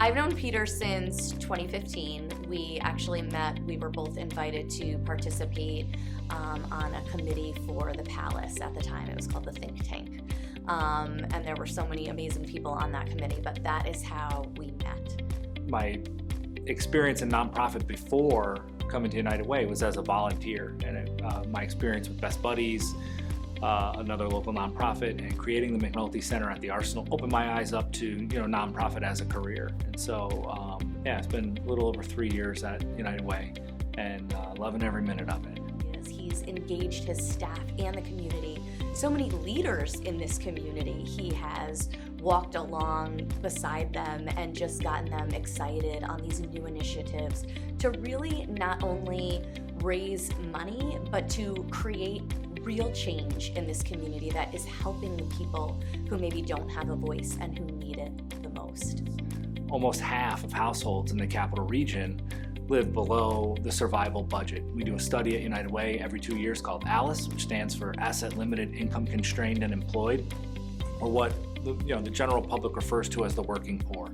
I've known Peter since 2015. We actually met, we were both invited to participate on a committee for the Palace at the time. It was called the Think Tank. And there were so many amazing people on that committee, but that is how we met. My experience in nonprofit before coming to United Way was as a volunteer, and my experience with Best Buddies, another local nonprofit, and creating the McNulty Center at the Arsenal opened my eyes up to nonprofit as a career. And so it's been a little over 3 years at United Way, and loving every minute of it. He's engaged his staff and the community. So many leaders in this community he has walked along beside them and just gotten them excited on these new initiatives to really not only raise money, but to create real change in this community that is helping the people who maybe don't have a voice and who need it the most. Almost half of households in the capital region live below the survival budget. We do a study at United Way every 2 years called ALICE, which stands for Asset Limited, Income Constrained, and Employed, or what the general public refers to as the working poor.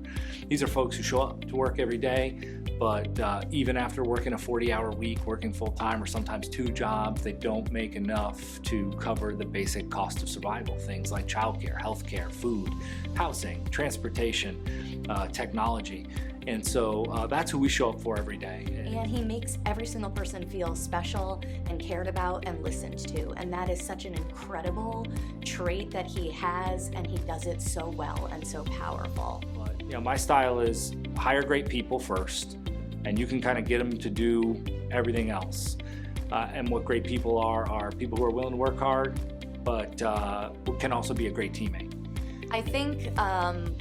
These are folks who show up to work every day, but even after working a 40-hour week, working full-time or sometimes 2 jobs, they don't make enough to cover the basic cost of survival. Things like childcare, healthcare, food, housing, transportation, technology. And so that's who we show up for every day. And he makes every single person feel special and cared about and listened to. And that is such an incredible trait that he has, and he does it so well and so powerful. But, my style is hire great people first, and you can kind of get them to do everything else. And what great people are people who are willing to work hard, but who can also be a great teammate. I think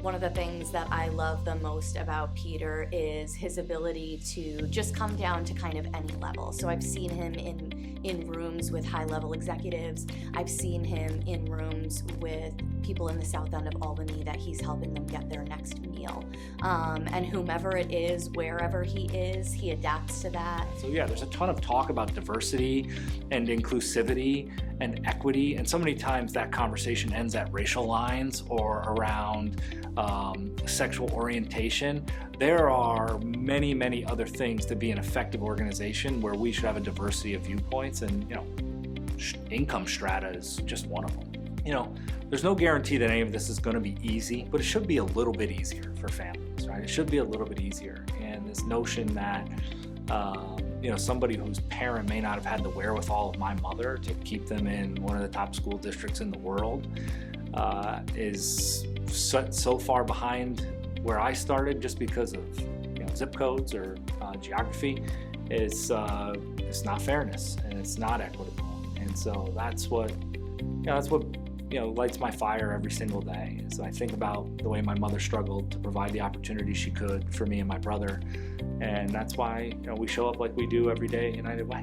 one of the things that I love the most about Peter is his ability to just come down to kind of any level. So I've seen him in rooms with high-level executives. I've seen him in rooms with people in the south end of Albany that he's helping them get their next meal. And whomever it is, wherever he is, he adapts to that. So there's a ton of talk about diversity and inclusivity and equity, and so many times that conversation ends at racial lines or around sexual orientation. There are many, many other things to be an effective organization where we should have a diversity of viewpoints, and income strata is just one of them. There's no guarantee that any of this is going to be easy, but it should be a little bit easier for families, right? It should be a little bit easier. And this notion that somebody whose parent may not have had the wherewithal of my mother to keep them in one of the top school districts in the world is so far behind where I started just because of zip codes or geography. It's not fairness, and it's not equitable. And so that's what lights my fire every single day. So I think about the way my mother struggled to provide the opportunity she could for me and my brother, and that's why we show up like we do every day at United Way.